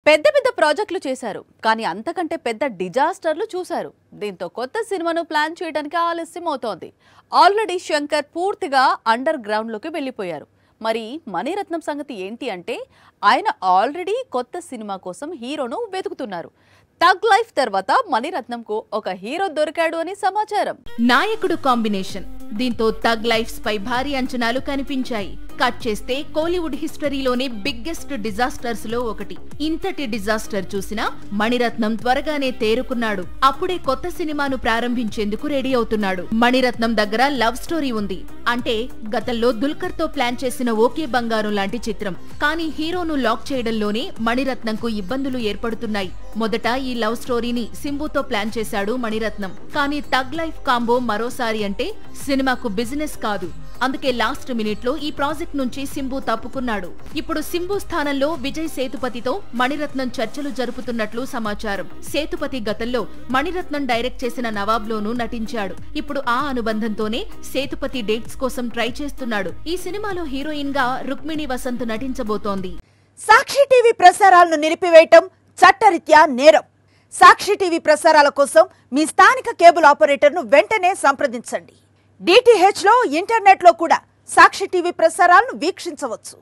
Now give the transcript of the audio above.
పెద్ద పెద్ద ప్రాజెక్టులు చేశారు కానీ అంతకంటే పెద్ద డిజాస్టర్లు చూశారు. దీంతో కొత్త సినిమాను ప్లాన్ చేయడానికి ఆలస్యం అవుతోంది. ఆల్రెడీ శంకర్ పూర్తిగా అండర్ గ్రౌండ్ లోకి వెళ్ళిపోయారు. మరి మణిరత్నం సంగతి ఏంటి అంటే ఆయన ఆల్రెడీ కొత్త సినిమా కోసం హీరోను వెతుకుతున్నారు. తగ్ లైఫ్ తర్వాత మణిరత్నంకు ఒక హీరో దొరికాడు అని సమాచారం. నాయకుడు కాంబినేషన్ దీంతో తగ్ లైఫ్స్ పై భారీ అంచనాలు కనిపించాయి. కట్ చేస్తే కోలీవుడ్ హిస్టరీలోనే బిగ్గెస్ట్ డిజాస్టర్స్ లో ఒకటి. ఇంతటి డిజాస్టర్ చూసినా మణిరత్నం త్వరగానే తేరుకున్నాడు. అప్పుడే కొత్త సినిమాను ప్రారంభించేందుకు రెడీ అవుతున్నాడు. మణిరత్నం దగ్గర లవ్ స్టోరీ ఉంది. అంటే గతంలో దుల్కర్ తో ప్లాన్ చేసిన ఓకే బంగారం లాంటి చిత్రం. కానీ హీరోను లాక్ చేయడంలోనే మణిరత్నంకు ఇబ్బందులు ఏర్పడుతున్నాయి. మొదట ఈ లవ్ స్టోరీని సింబుతో ప్లాన్ చేశాడు మణిరత్నం. కానీ తగ్ లైఫ్ కాంబో మరోసారి అంటే సినిమాకు బిజినెస్ కాదు. అందుకే లాస్ట్ మినిట్ లో ఈ ప్రాజెక్ట్ నుంచి సింబు తప్పుకున్నాడు. ఇప్పుడు సింబు స్థానంలో విజయ్ సేతుపతితో మణిరత్నం చర్చలు జరుపుతున్నట్లు సమాచారం. సేతుపతి గతంలో మణిరత్నం డైరెక్ట్ చేసిన నవాబ్లోనూ నటించాడు. ఇప్పుడు ఆ అనుబంధంతోనే సేతుపతి డేట్స్ కోసం ట్రై చేస్తున్నాడు. ఈ సినిమాలో హీరోయిన్ గా రుక్మిణి వసంత్ నటించబోతోంది. సాక్షి టీవీ ప్రసారాలను నిలిపివేయటం చట్టరీత్యా నేరం. సాక్షి టీవీ ప్రసారాల కోసం మీ స్థానిక కేబుల్ ఆపరేటర్ను వెంటనే సంప్రదించండి. DTH లో ఇంటర్నెట్ లో కూడా సాక్షి టీవీ ప్రసారాలను వీక్షించవచ్చు.